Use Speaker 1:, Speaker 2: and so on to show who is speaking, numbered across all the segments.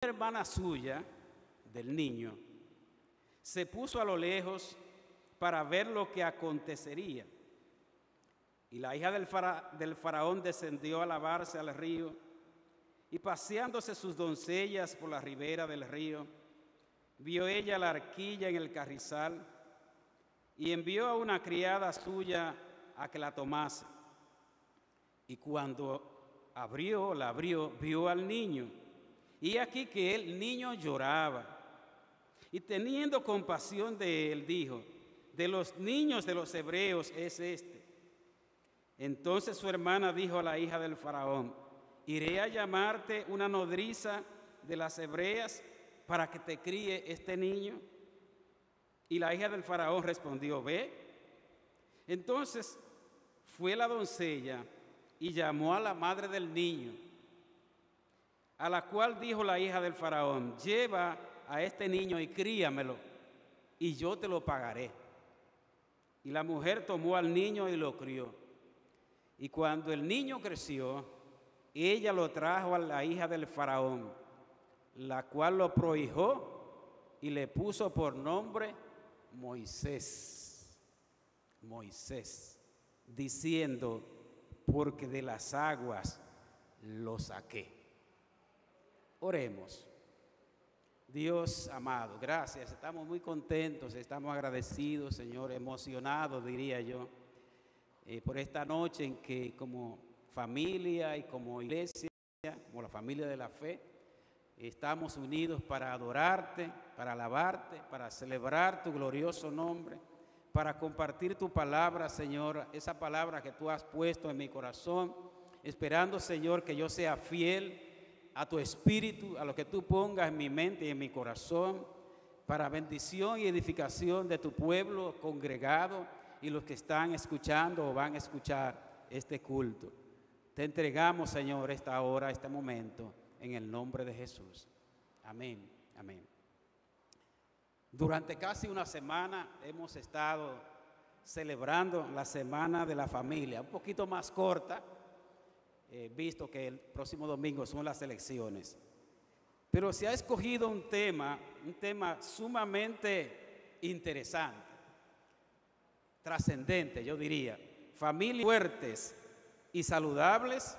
Speaker 1: hermana suya, del niño, se puso a lo lejos para ver lo que acontecería. Y la hija del faraón descendió a lavarse al río, y paseándose sus doncellas por la ribera del río, vio ella la arquilla en el carrizal, y envió a una criada suya a que la tomase. Y cuando la abrió, vio al niño, y aquí que el niño lloraba. Y teniendo compasión de él, dijo: de los niños de los hebreos es este. Entonces su hermana dijo a la hija del faraón: iré a llamarte una nodriza de las hebreas para que te críe este niño. Y la hija del faraón respondió: ve. Entonces fue la doncella y llamó a la madre del niño, a la cual dijo la hija del faraón: lleva a este niño y críamelo, y yo te lo pagaré. Y la mujer tomó al niño y lo crió. Y cuando el niño creció, ella lo trajo a la hija del faraón, la cual lo prohijó y le puso por nombre Moisés. Moisés, diciendo: porque de las aguas lo saqué. Oremos. Dios amado, gracias, estamos muy contentos, estamos agradecidos, Señor, emocionados, diría yo, por esta noche en que como familia y como iglesia, como la familia de la fe, estamos unidos para adorarte, para alabarte, para celebrar tu glorioso nombre, para compartir tu palabra, Señor, esa palabra que tú has puesto en mi corazón, esperando, Señor, que yo sea fiel a tu espíritu, a lo que tú pongas en mi mente y en mi corazón, para bendición y edificación de tu pueblo congregado y los que están escuchando o van a escuchar este culto. Te entregamos, Señor, esta hora, este momento, en el nombre de Jesús. Amén, amén. Durante casi una semana hemos estado celebrando la Semana de la Familia, un poquito más corta, visto que el próximo domingo son las elecciones. Pero se ha escogido un tema sumamente interesante, trascendente, yo diría. Familias fuertes y saludables,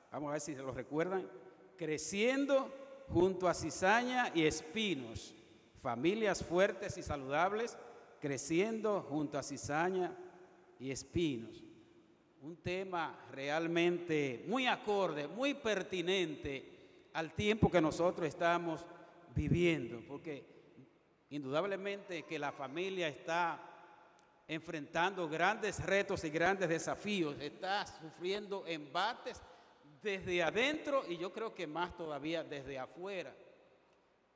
Speaker 1: vamos a ver si se lo recuerdan, creciendo junto a cizaña y espinos. Familias fuertes y saludables, creciendo junto a cizaña y espinos. Un tema realmente muy acorde, muy pertinente al tiempo que nosotros estamos viviendo, porque indudablemente que la familia está enfrentando grandes retos y grandes desafíos, está sufriendo embates desde adentro y yo creo que más todavía desde afuera,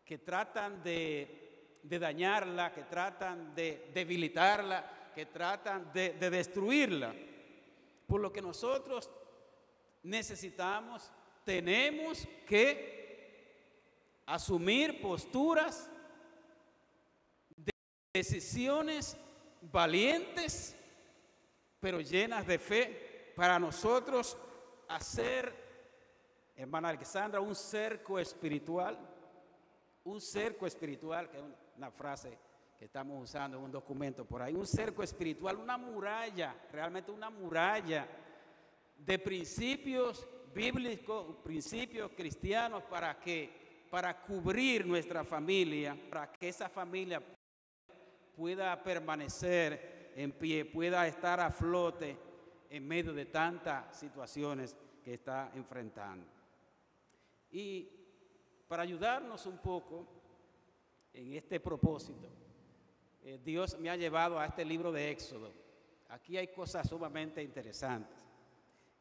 Speaker 1: que tratan de dañarla, que tratan de debilitarla, que tratan de destruirla. Por lo que nosotros tenemos que asumir posturas, decisiones valientes, pero llenas de fe, para nosotros hacer, hermana Alexandra, un cerco espiritual, que es una frase que estamos usando en un documento por ahí, un cerco espiritual, una muralla, realmente una muralla de principios bíblicos, principios cristianos para cubrir nuestra familia, para que esa familia pueda permanecer en pie, pueda estar a flote en medio de tantas situaciones que está enfrentando. Y para ayudarnos un poco en este propósito, Dios me ha llevado a este libro de Éxodo. Aquí hay cosas sumamente interesantes.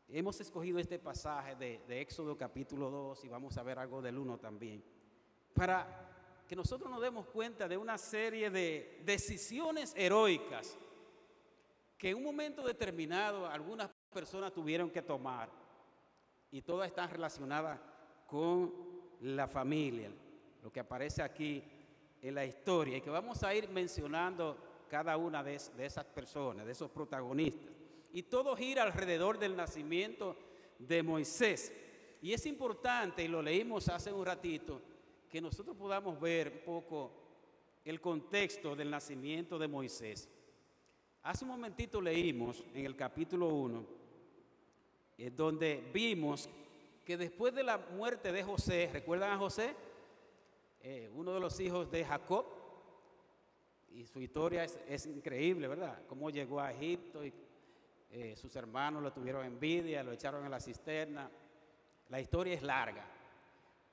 Speaker 1: Hemos escogido este pasaje de Éxodo capítulo 2 y vamos a ver algo del 1 también, para que nosotros nos demos cuenta de una serie de decisiones heroicas que en un momento determinado algunas personas tuvieron que tomar, y todas están relacionadas con la familia, lo que aparece aquí en la historia, y que vamos a ir mencionando cada una de esas personas, de esos protagonistas, y todo gira alrededor del nacimiento de Moisés. Y es importante, y lo leímos hace un ratito, que nosotros podamos ver un poco el contexto del nacimiento de Moisés. Hace un momentito leímos en el capítulo 1, donde vimos que después de la muerte de José, ¿recuerdan a José? Uno de los hijos de Jacob, y su historia es increíble, ¿verdad? Cómo llegó a Egipto y sus hermanos lo tuvieron envidia, lo echaron en la cisterna. La historia es larga,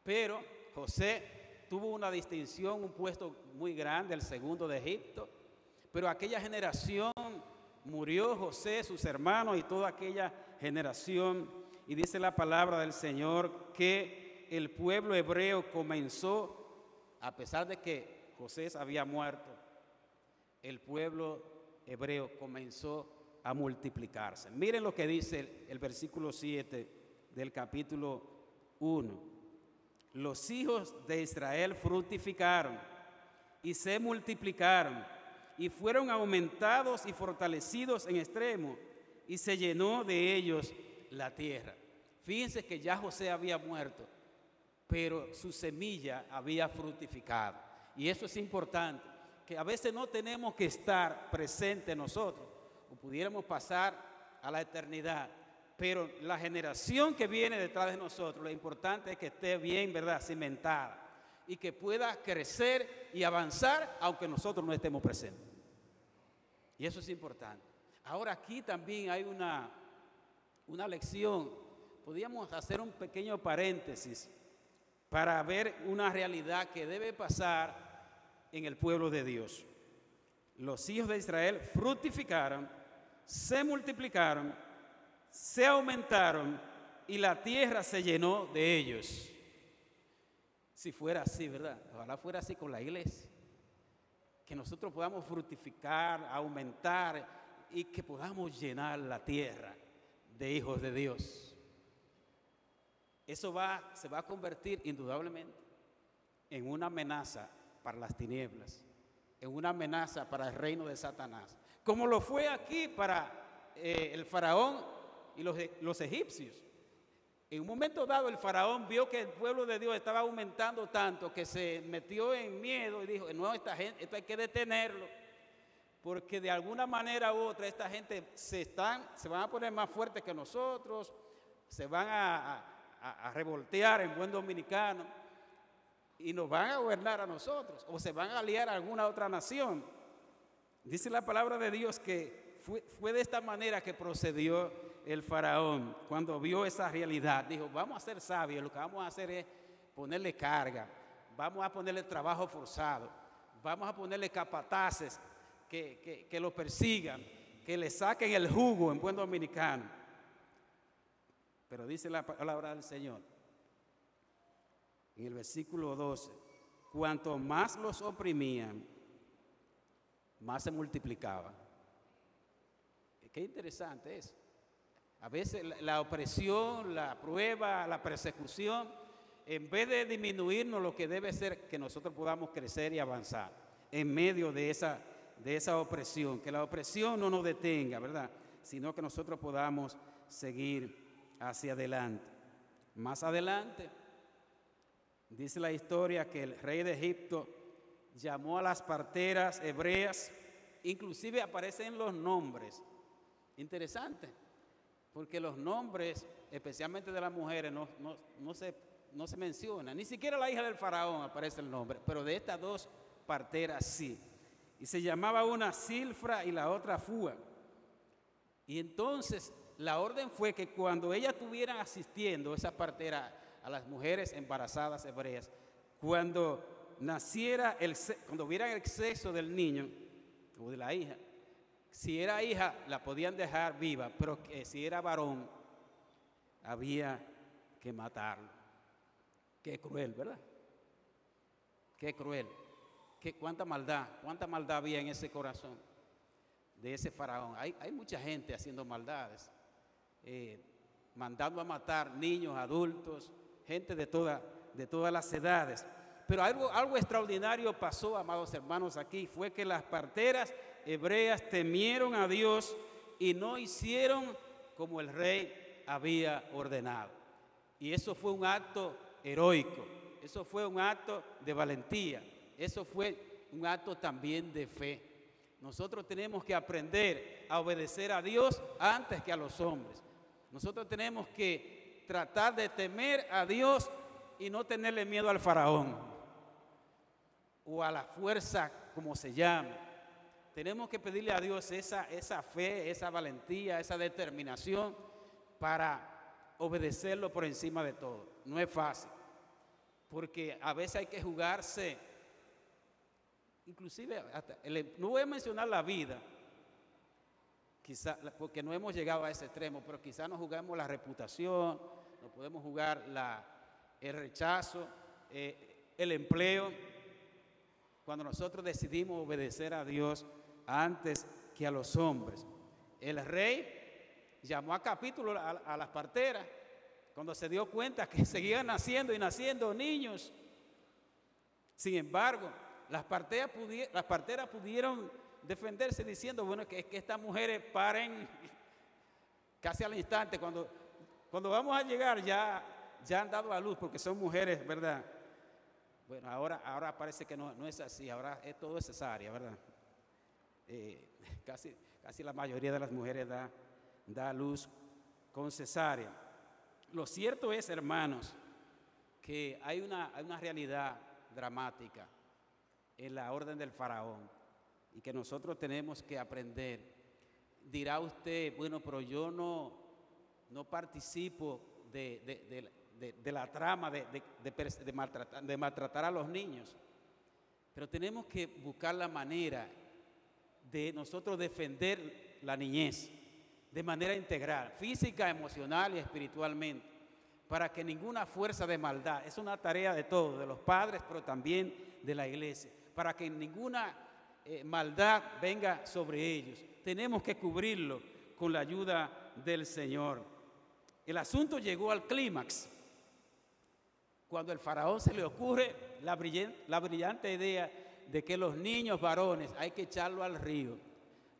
Speaker 1: pero José tuvo una distinción, un puesto muy grande, el segundo de Egipto, pero aquella generación murió José, sus hermanos y toda aquella generación, y dice la palabra del Señor que el pueblo hebreo comenzó, a pesar de que José había muerto, el pueblo hebreo comenzó a multiplicarse. Miren lo que dice el versículo 7 del capítulo 1. Los hijos de Israel fructificaron y se multiplicaron y fueron aumentados y fortalecidos en extremo, y se llenó de ellos la tierra. Fíjense que ya José había muerto, pero su semilla había fructificado. Y eso es importante, que a veces no tenemos que estar presentes nosotros, o pudiéramos pasar a la eternidad, pero la generación que viene detrás de nosotros, lo importante es que esté bien, ¿verdad?, cimentada, y que pueda crecer y avanzar aunque nosotros no estemos presentes. Y eso es importante. Ahora aquí también hay una lección. Podríamos hacer un pequeño paréntesis para ver una realidad que debe pasar en el pueblo de Dios. Los hijos de Israel fructificaron, se multiplicaron, se aumentaron y la tierra se llenó de ellos. Si fuera así, ¿verdad? Ojalá fuera así con la iglesia. Que nosotros podamos fructificar, aumentar y que podamos llenar la tierra de hijos de Dios. Eso se va a convertir indudablemente en una amenaza para las tinieblas, en una amenaza para el reino de Satanás, como lo fue aquí para el faraón y los egipcios. En un momento dado el faraón vio que el pueblo de Dios estaba aumentando tanto que se metió en miedo y dijo, no, esta gente, esto hay que detenerlo, porque de alguna manera u otra esta gente se van a poner más fuertes que nosotros, se van a revoltear en buen dominicano y nos van a gobernar a nosotros, o se van a aliar a alguna otra nación. Dice la palabra de Dios que fue de esta manera que procedió el faraón cuando vio esa realidad. Dijo, vamos a ser sabios, lo que vamos a hacer es ponerle carga, vamos a ponerle trabajo forzado, vamos a ponerle capataces que lo persigan, que le saquen el jugo en buen dominicano. Pero dice la palabra del Señor en el versículo 12, cuanto más los oprimían, más se multiplicaban. Qué interesante eso. A veces la opresión, la prueba, la persecución, en vez de disminuirnos, lo que debe ser que nosotros podamos crecer y avanzar en medio de esa opresión, que la opresión no nos detenga, ¿verdad?, sino que nosotros podamos seguir hacia adelante. Más adelante, dice la historia que el rey de Egipto llamó a las parteras hebreas, inclusive aparecen los nombres. Interesante, porque los nombres, especialmente de las mujeres, no se mencionan. Ni siquiera la hija del faraón aparece el nombre, pero de estas dos parteras sí. Y se llamaba una Silfra y la otra Fúa. Y entonces la orden fue que cuando ellas estuvieran asistiendo, esa partera, a las mujeres embarazadas hebreas, cuando vieran el sexo del niño o de la hija, si era hija la podían dejar viva, pero si era varón había que matarlo. Qué cruel, ¿verdad? Qué cruel. Cuánta maldad había en ese corazón de ese faraón. Hay mucha gente haciendo maldades, mandando a matar niños, adultos, gente de todas las edades. Pero algo extraordinario pasó, amados hermanos, aquí. Fue que las parteras hebreas temieron a Dios y no hicieron como el rey había ordenado. Y eso fue un acto heroico. eso fue un acto de valentía, eso fue un acto también de fe. Nosotros tenemos que aprender a obedecer a Dios antes que a los hombres. Nosotros tenemos que tratar de temer a Dios y no tenerle miedo al faraón o a la fuerza, como se llama. Tenemos que pedirle a Dios esa fe, esa valentía, esa determinación para obedecerlo por encima de todo. No es fácil, porque a veces hay que jugarse, inclusive, no voy a mencionar la vida, quizá, porque no hemos llegado a ese extremo, pero quizás nos jugamos la reputación, nos podemos jugar el rechazo, el empleo, cuando nosotros decidimos obedecer a Dios antes que a los hombres. El rey llamó a capítulo a las parteras cuando se dio cuenta que seguían naciendo y naciendo niños. Sin embargo, las parteras pudieron defenderse diciendo, bueno, que estas mujeres paren casi al instante. Cuando vamos a llegar ya han dado a luz, porque son mujeres, ¿verdad? Bueno, ahora parece que no es así, ahora todo es cesárea, ¿verdad? Casi la mayoría de las mujeres da a luz con cesárea. Lo cierto es, hermanos, que hay una realidad dramática en la orden del faraón y que nosotros tenemos que aprender. Dirá usted, bueno, pero yo no participo de la trama de maltratar a los niños, pero tenemos que buscar la manera de nosotros defender la niñez de manera integral, física, emocional y espiritualmente, para que ninguna fuerza de maldad, es una tarea de todos, de los padres, pero también de la iglesia, para que ninguna maldad venga sobre ellos. Tenemos que cubrirlo con la ayuda del Señor. El asunto llegó al clímax cuando al faraón se le ocurre la brillante idea de que los niños varones hay que echarlo al río,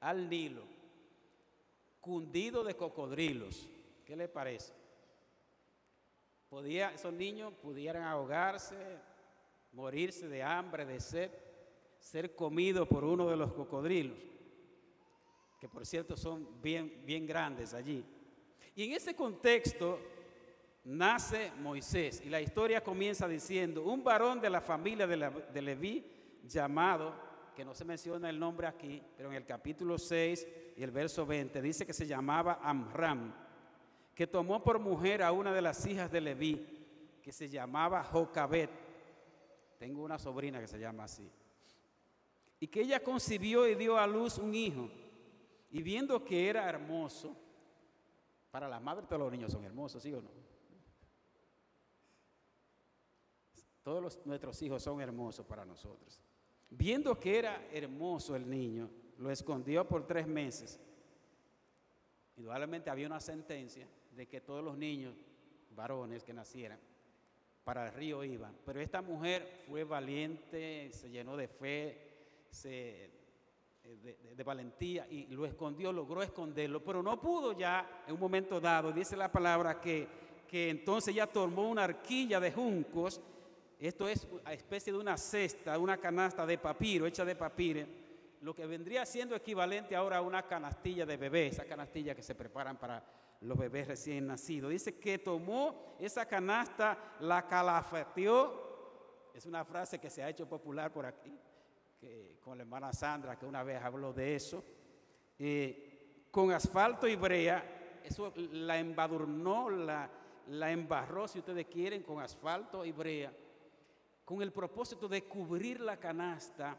Speaker 1: al Nilo, cundido de cocodrilos. ¿Qué le parece? Esos niños pudieran ahogarse, morirse de hambre, de sed, ser comidos por uno de los cocodrilos, que por cierto son bien grandes allí. Y en ese contexto nace Moisés, y la historia comienza diciendo, un varón de la familia de Leví llamado, que no se menciona el nombre aquí, pero en el capítulo 6 y el verso 20 dice que se llamaba Amram, que tomó por mujer a una de las hijas de Leví, que se llamaba Jocabet. Tengo una sobrina que se llama así. Y que ella concibió y dio a luz un hijo, y viendo que era hermoso, para las madres todos los niños son hermosos, ¿sí o no? Todos nuestros hijos son hermosos para nosotros. Viendo que era hermoso el niño, lo escondió por 3 meses. Indudablemente había una sentencia de que todos los niños varones que nacieran para el río iban. Pero esta mujer fue valiente, se llenó de fe, de valentía y lo escondió, logró esconderlo. Pero no pudo ya en un momento dado. Dice la palabra que entonces ya tomó una arquilla de juncos. Esto es una especie de una cesta, una canasta de papiro, hecha de papiro, lo que vendría siendo equivalente ahora a una canastilla de bebé, esa canastilla que se preparan para los bebés recién nacidos. Dice que tomó esa canasta, la calafeteó, es una frase que se ha hecho popular por aquí, con la hermana Sandra, que una vez habló de eso, con asfalto y brea, eso la embadurnó, la embarró, si ustedes quieren, con asfalto y brea, con el propósito de cubrir la canasta,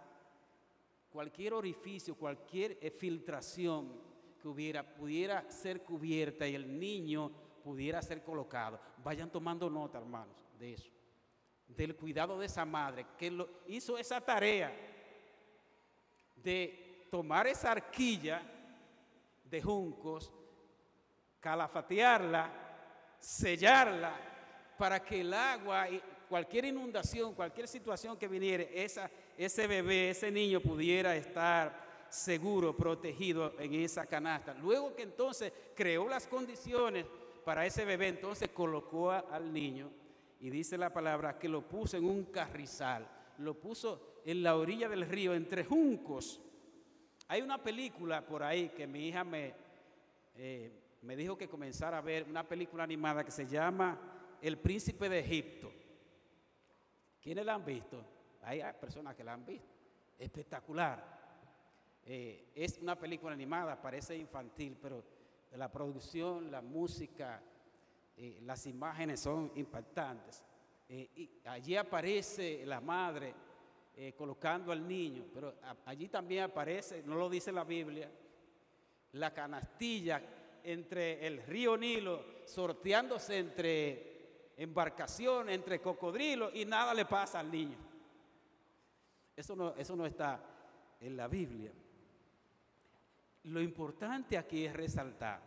Speaker 1: cualquier orificio, cualquier filtración que pudiera ser cubierta y el niño pudiera ser colocado. Vayan tomando nota, hermanos, de eso, del cuidado de esa madre que hizo esa tarea de tomar esa arquilla de juncos, calafatearla, sellarla, para que el agua, cualquier inundación, cualquier situación que viniera, ese bebé, ese niño pudiera estar seguro, protegido en esa canasta. Luego que entonces creó las condiciones para ese bebé, entonces colocó al niño y dice la palabra que lo puso en un carrizal, lo puso en la orilla del río, entre juncos. Hay una película por ahí que mi hija me dijo que comenzara a ver, una película animada que se llama El Príncipe de Egipto. ¿Quiénes la han visto? Hay personas que la han visto. Espectacular. Es una película animada, parece infantil, pero la producción, la música, las imágenes son impactantes. Y allí aparece la madre colocando al niño, pero allí también aparece, no lo dice la Biblia, la canastilla entre el río Nilo, sorteándose entre embarcaciones, entre cocodrilos, y nada le pasa al niño. Eso no está en la Biblia. Lo importante aquí es resaltar,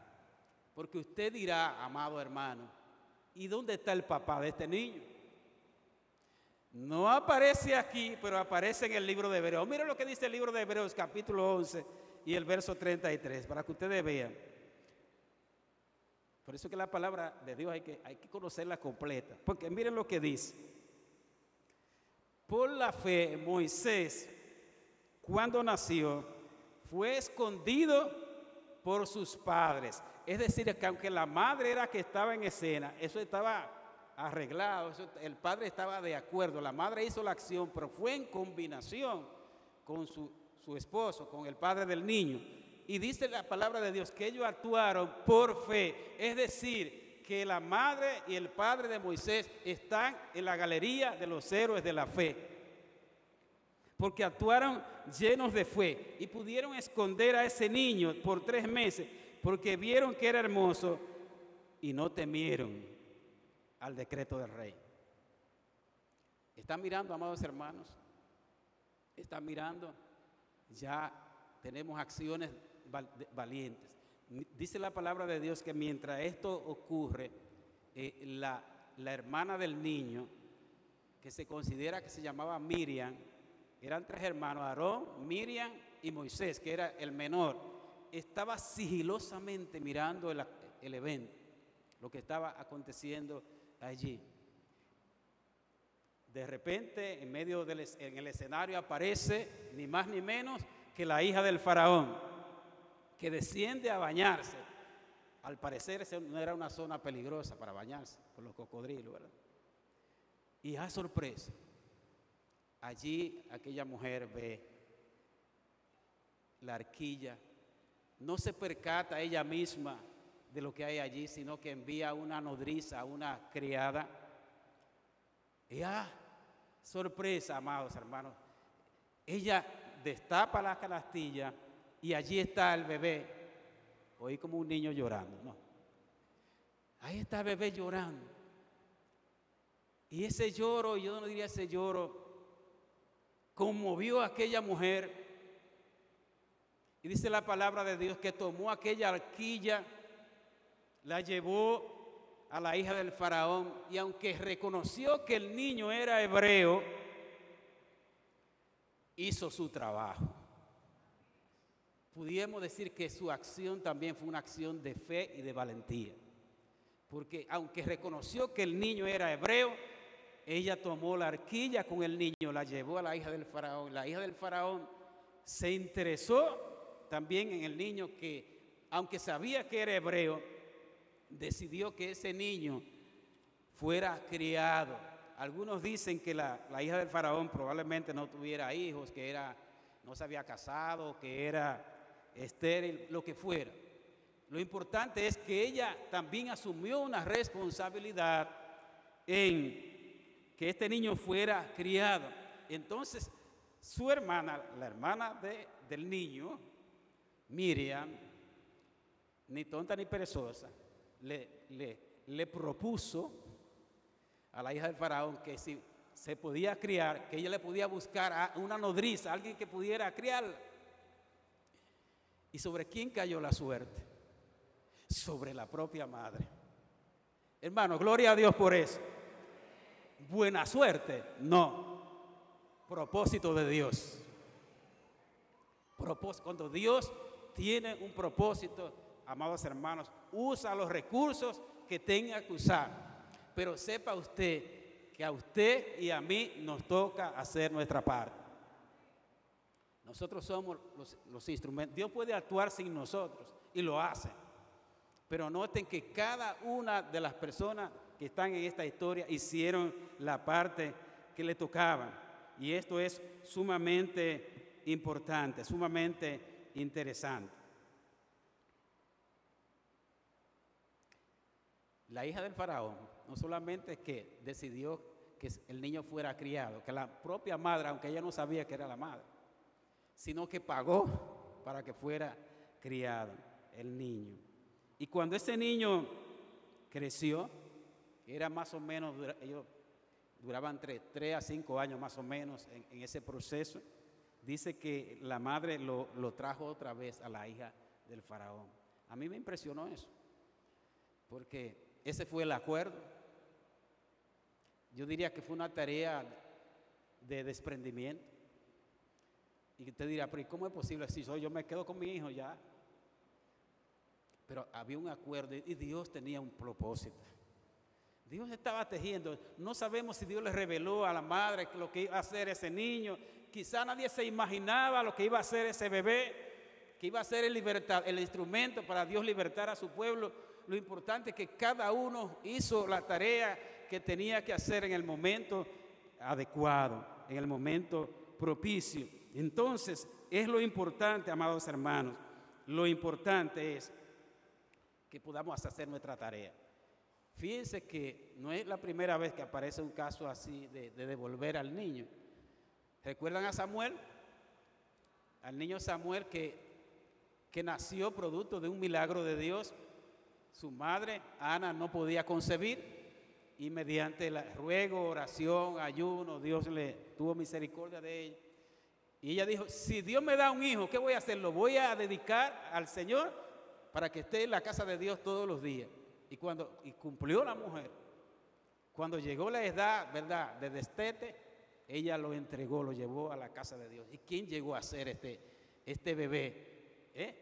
Speaker 1: porque usted dirá, amado hermano, ¿y dónde está el papá de este niño? No aparece aquí, pero aparece en el libro de Hebreos. Mira lo que dice el libro de Hebreos, capítulo 11 y el verso 33, para que ustedes vean. Por eso que la palabra de Dios hay que conocerla completa, porque miren lo que dice. Por la fe, Moisés, cuando nació, fue escondido por sus padres. Es decir, que aunque la madre era que estaba en escena, eso estaba arreglado, el padre estaba de acuerdo, la madre hizo la acción, pero fue en combinación con su esposo, con el padre del niño. Y dice la palabra de Dios que ellos actuaron por fe, es decir, que la madre y el padre de Moisés están en la galería de los héroes de la fe, porque actuaron llenos de fe y pudieron esconder a ese niño por 3 meses, porque vieron que era hermoso y no temieron al decreto del rey. ¿Están mirando, amados hermanos? ¿Están mirando? Ya tenemos acciones valientes. Dice la palabra de Dios que mientras esto ocurre, la hermana del niño, que se considera que se llamaba Miriam, eran 3 hermanos, Aarón, Miriam y Moisés, que era el menor, estaba sigilosamente mirando el evento, lo que estaba aconteciendo allí. De repente, en el escenario aparece ni más ni menos que la hija del faraón, que desciende a bañarse. Al parecer, no era una zona peligrosa para bañarse por los cocodrilos, ¿verdad? Y a sorpresa, allí aquella mujer ve la arquilla, no se percata ella misma de lo que hay allí, sino que envía una nodriza, una criada. Y sorpresa, amados hermanos, ella destapa la canastilla y allí está el bebé. Oí como un niño llorando, ¿no? Ahí está el bebé llorando. Y ese lloro, yo no diría ese lloro, conmovió a aquella mujer. Y dice la palabra de Dios que tomó aquella arquilla, la llevó a la hija del faraón, y aunque reconoció que el niño era hebreo, hizo su trabajo. Pudiéramos decir que su acción también fue una acción de fe y de valentía, porque aunque reconoció que el niño era hebreo, ella tomó la arquilla con el niño, la llevó a la hija del faraón. La hija del faraón se interesó también en el niño, que aunque sabía que era hebreo, decidió que ese niño fuera criado. Algunos dicen que la hija del faraón probablemente no tuviera hijos, que no se había casado, que era estéril, lo que fuera. Lo importante es que ella también asumió una responsabilidad en que este niño fuera criado. Entonces, su hermana, la hermana del niño, Miriam, ni tonta ni perezosa, le propuso a la hija del faraón que si se podía criar, que ella le podía buscar a una nodriza, alguien que pudiera criarla. ¿Y sobre quién cayó la suerte? Sobre la propia madre. Hermano, gloria a Dios por eso. Buena suerte, no. Propósito de Dios. Cuando Dios tiene un propósito, amados hermanos, usa los recursos que tenga que usar. Pero sepa usted que a usted y a mí nos toca hacer nuestra parte. Nosotros somos los instrumentos. Dios puede actuar sin nosotros y lo hace. Pero noten que cada una de las personas que están en esta historia hicieron la parte que le tocaba. Y esto es sumamente importante, sumamente interesante. La hija del faraón no solamente es que decidió que el niño fuera criado, que la propia madre, aunque ella no sabía que era la madre, sino que pagó para que fuera criado el niño. Y cuando ese niño creció, era más o menos, ellos duraban entre 3 a 5 años más o menos en ese proceso, dice que la madre lo trajo otra vez a la hija del faraón. A mí me impresionó eso, porque ese fue el acuerdo. Yo diría que fue una tarea de desprendimiento. Y usted dirá, pero ¿cómo es posible? Si yo me quedo con mi hijo ya. Pero había un acuerdo y Dios tenía un propósito. Dios estaba tejiendo. No sabemos si Dios le reveló a la madre lo que iba a hacer ese niño. Quizá nadie se imaginaba lo que iba a hacer ese bebé, que iba a ser el instrumento para Dios libertar a su pueblo. Lo importante es que cada uno hizo la tarea que tenía que hacer en el momento adecuado, en el momento propicio. Entonces, es lo importante, amados hermanos, lo importante es que podamos hacer nuestra tarea. Fíjense que no es la primera vez que aparece un caso así de devolver al niño. ¿Recuerdan a Samuel? Al niño Samuel que nació producto de un milagro de Dios. Su madre, Ana, no podía concebir y mediante el ruego, oración, ayuno, Dios le tuvo misericordia de ella. Y ella dijo, si Dios me da un hijo, ¿qué voy a hacer? Lo voy a dedicar al Señor para que esté en la casa de Dios todos los días. Y cumplió la mujer. Cuando llegó la edad, ¿verdad?, de destete, ella lo entregó, lo llevó a la casa de Dios. ¿Y quién llegó a ser este bebé?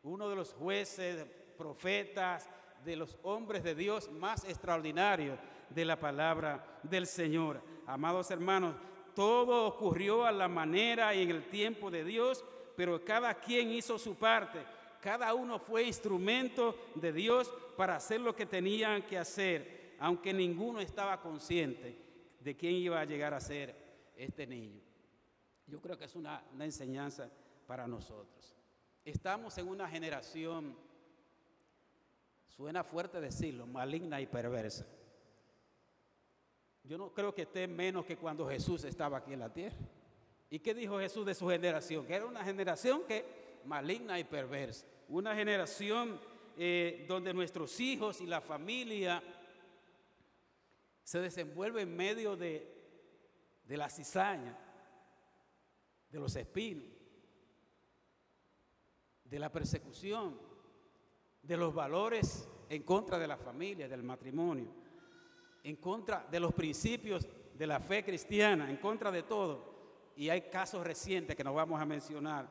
Speaker 1: Uno de los jueces, profetas, de los hombres de Dios más extraordinarios de la palabra del Señor. Amados hermanos, todo ocurrió a la manera y en el tiempo de Dios, pero cada quien hizo su parte. Cada uno fue instrumento de Dios para hacer lo que tenían que hacer, aunque ninguno estaba consciente de quién iba a llegar a ser este niño. Yo creo que es una enseñanza para nosotros. Estamos en una generación, suena fuerte decirlo, maligna y perversa. Yo no creo que esté menos que cuando Jesús estaba aquí en la tierra. ¿Y qué dijo Jesús de su generación? Que era una generación maligna y perversa. Una generación donde nuestros hijos y la familia se desenvuelven en medio de la cizaña, de los espinos, de la persecución, de los valores en contra de la familia, del matrimonio, en contra de los principios de la fe cristiana, en contra de todo. Y hay casos recientes que nos vamos a mencionar.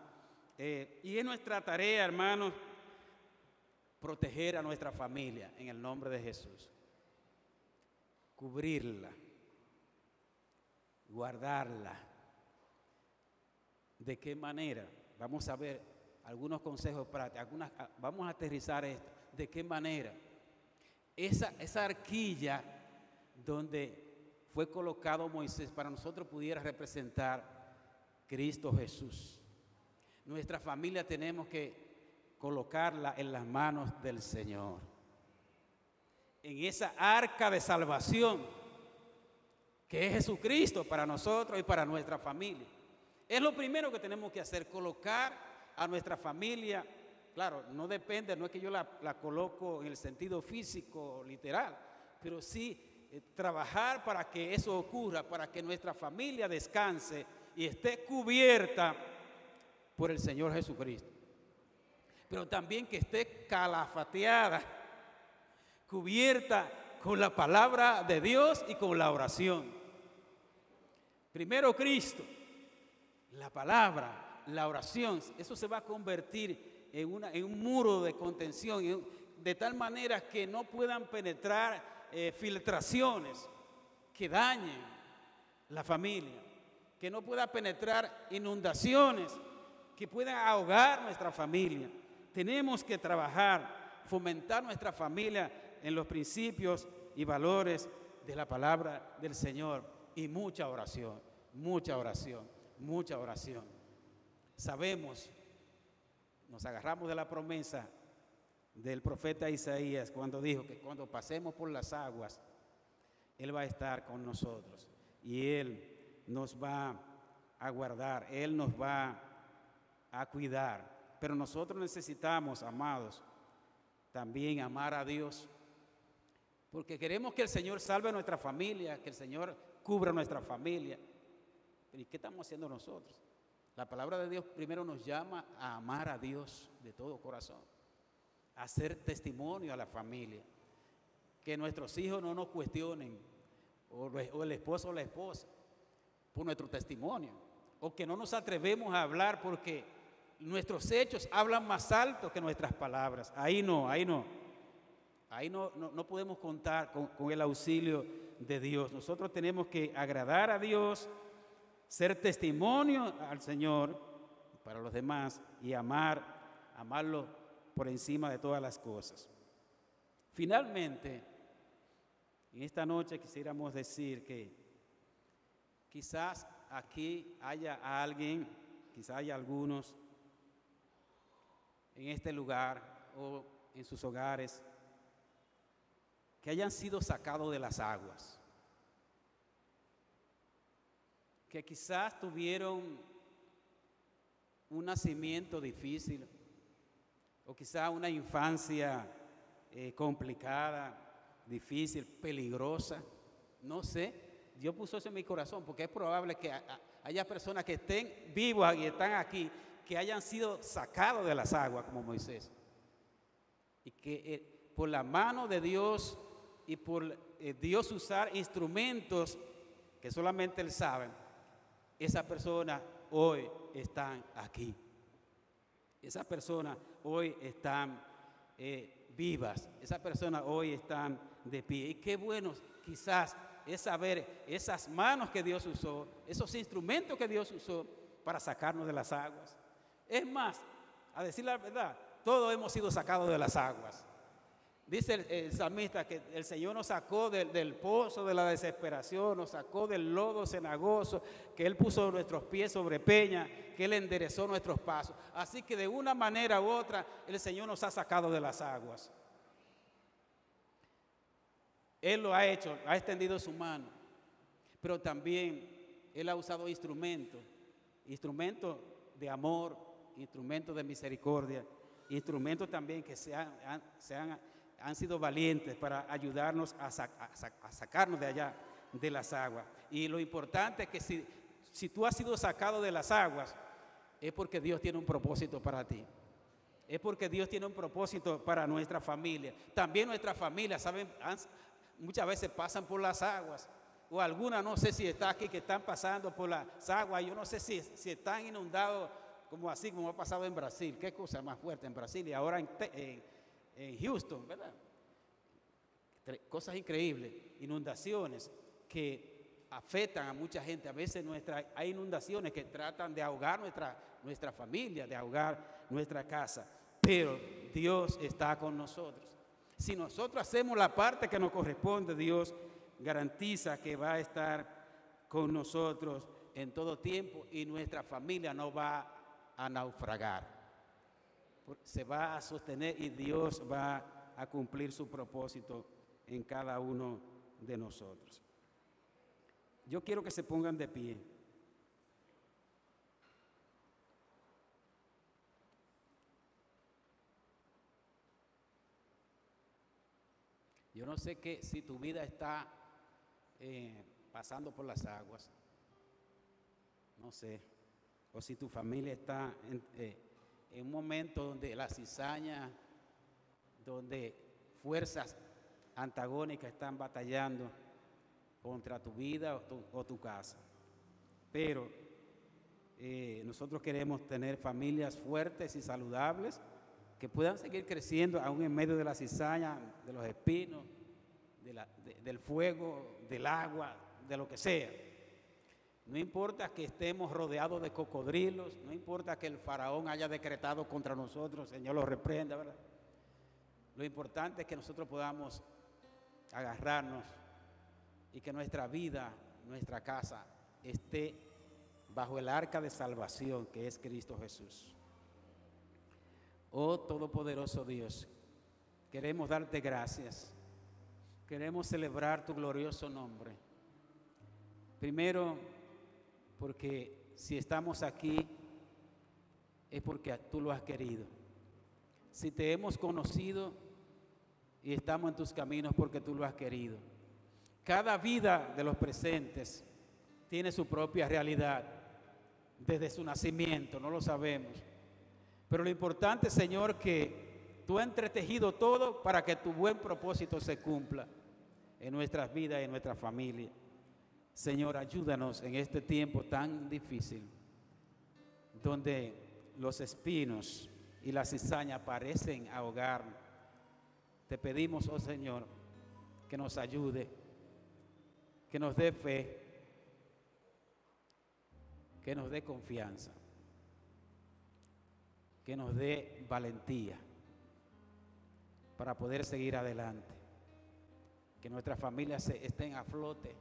Speaker 1: Y es nuestra tarea, hermanos, proteger a nuestra familia en el nombre de Jesús. Cubrirla, guardarla. ¿De qué manera? Vamos a ver algunos consejos prácticos, vamos a aterrizar esto. ¿De qué manera? Esa arquilla donde fue colocado Moisés para nosotros pudiera representar Cristo Jesús. Nuestra familia tenemos que colocarla en las manos del Señor. En esa arca de salvación que es Jesucristo para nosotros y para nuestra familia. Es lo primero que tenemos que hacer, colocar a nuestra familia. Claro, no depende, no es que yo la coloco en el sentido físico, literal, pero sí trabajar para que eso ocurra, para que nuestra familia descanse y esté cubierta por el Señor Jesucristo. Pero también que esté calafateada, cubierta con la palabra de Dios y con la oración. Primero Cristo, la palabra, la oración, eso se va a convertir en un muro de contención, de tal manera que no puedan penetrar filtraciones que dañen la familia, que no pueda penetrar inundaciones que puedan ahogar nuestra familia. Tenemos que trabajar, fomentar nuestra familia en los principios y valores de la palabra del Señor, y mucha oración, mucha oración, mucha oración. Sabemos, nos agarramos de la promesa del profeta Isaías cuando dijo que cuando pasemos por las aguas, Él va a estar con nosotros y Él nos va a guardar, Él nos va a cuidar. Pero nosotros necesitamos, amados, también amar a Dios, porque queremos que el Señor salve a nuestra familia, que el Señor cubra nuestra familia. ¿Y qué estamos haciendo nosotros? La palabra de Dios primero nos llama a amar a Dios de todo corazón, a hacer testimonio a la familia, que nuestros hijos no nos cuestionen, o el esposo o la esposa, por nuestro testimonio, o que no nos atrevemos a hablar porque nuestros hechos hablan más alto que nuestras palabras. Ahí no podemos contar con el auxilio de Dios. Nosotros tenemos que agradar a Dios, ser testimonio al Señor para los demás y amarlo por encima de todas las cosas. Finalmente, en esta noche quisiéramos decir que quizás aquí haya alguien, quizás haya algunos en este lugar o en sus hogares que hayan sido sacados de las aguas, que quizás tuvieron un nacimiento difícil o quizás una infancia complicada, difícil, peligrosa, no sé. Dios puso eso en mi corazón porque es probable que haya personas que estén vivas y están aquí, que hayan sido sacados de las aguas como Moisés, y que por la mano de Dios y por Dios usar instrumentos que solamente Él sabe, esas personas hoy están aquí. Esas personas hoy están vivas. Esas personas hoy están de pie. Y qué bueno quizás es saber esas manos que Dios usó, esos instrumentos que Dios usó para sacarnos de las aguas. Es más, a decir la verdad, todos hemos sido sacados de las aguas. Dice el salmista que el Señor nos sacó del pozo de la desesperación, nos sacó del lodo cenagoso, que Él puso nuestros pies sobre peña, que Él enderezó nuestros pasos. Así que de una manera u otra el Señor nos ha sacado de las aguas. Él lo ha hecho, ha extendido su mano, pero también Él ha usado instrumentos de amor, instrumentos de misericordia, instrumentos también que han sido valientes para ayudarnos a sacarnos de allá, de las aguas. Y lo importante es que si tú has sido sacado de las aguas, es porque Dios tiene un propósito para ti. Es porque Dios tiene un propósito para nuestra familia. También nuestra familia, ¿saben? Muchas veces pasan por las aguas. O algunas, no sé si está aquí, que están pasando por las aguas. Yo no sé si están inundados como ha pasado en Brasil. Qué cosa más fuerte en Brasil y ahora en Houston, ¿verdad? Cosas increíbles, inundaciones que afectan a mucha gente. A veces hay inundaciones que tratan de ahogar nuestra familia, de ahogar nuestra casa, pero Dios está con nosotros. Si nosotros hacemos la parte que nos corresponde, Dios garantiza que va a estar con nosotros en todo tiempo y nuestra familia no va a naufragar. Se va a sostener y Dios va a cumplir su propósito en cada uno de nosotros. Yo quiero que se pongan de pie. Yo no sé si tu vida está pasando por las aguas, no sé, o si tu familia está en un momento donde la cizaña, donde fuerzas antagónicas están batallando contra tu vida o tu casa. Pero nosotros queremos tener familias fuertes y saludables que puedan seguir creciendo aún en medio de la cizaña, de los espinos, del fuego, del agua, de lo que sea. No importa que estemos rodeados de cocodrilos, no importa que el faraón haya decretado contra nosotros, Señor lo reprenda, ¿verdad? Lo importante es que nosotros podamos agarrarnos y que nuestra vida, nuestra casa, esté bajo el arca de salvación que es Cristo Jesús. Oh Todopoderoso Dios, queremos darte gracias, queremos celebrar tu glorioso nombre. Primero, porque si estamos aquí es porque tú lo has querido. Si te hemos conocido y estamos en tus caminos porque tú lo has querido. Cada vida de los presentes tiene su propia realidad desde su nacimiento, no lo sabemos. Pero lo importante, Señor, que tú has entretejido todo para que tu buen propósito se cumpla en nuestras vidas y en nuestra familia. Señor, ayúdanos en este tiempo tan difícil, donde los espinos y la cizaña parecen ahogarnos. Te pedimos, oh Señor, que nos ayude, que nos dé fe, que nos dé confianza, que nos dé valentía para poder seguir adelante, que nuestras familias estén a flote,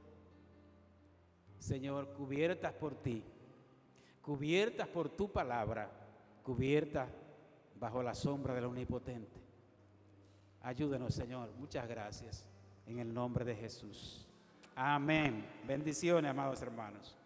Speaker 1: Señor, cubiertas por ti, cubiertas por tu palabra, cubiertas bajo la sombra del Omnipotente. Ayúdenos, Señor. Muchas gracias. En el nombre de Jesús. Amén. Bendiciones, amados hermanos.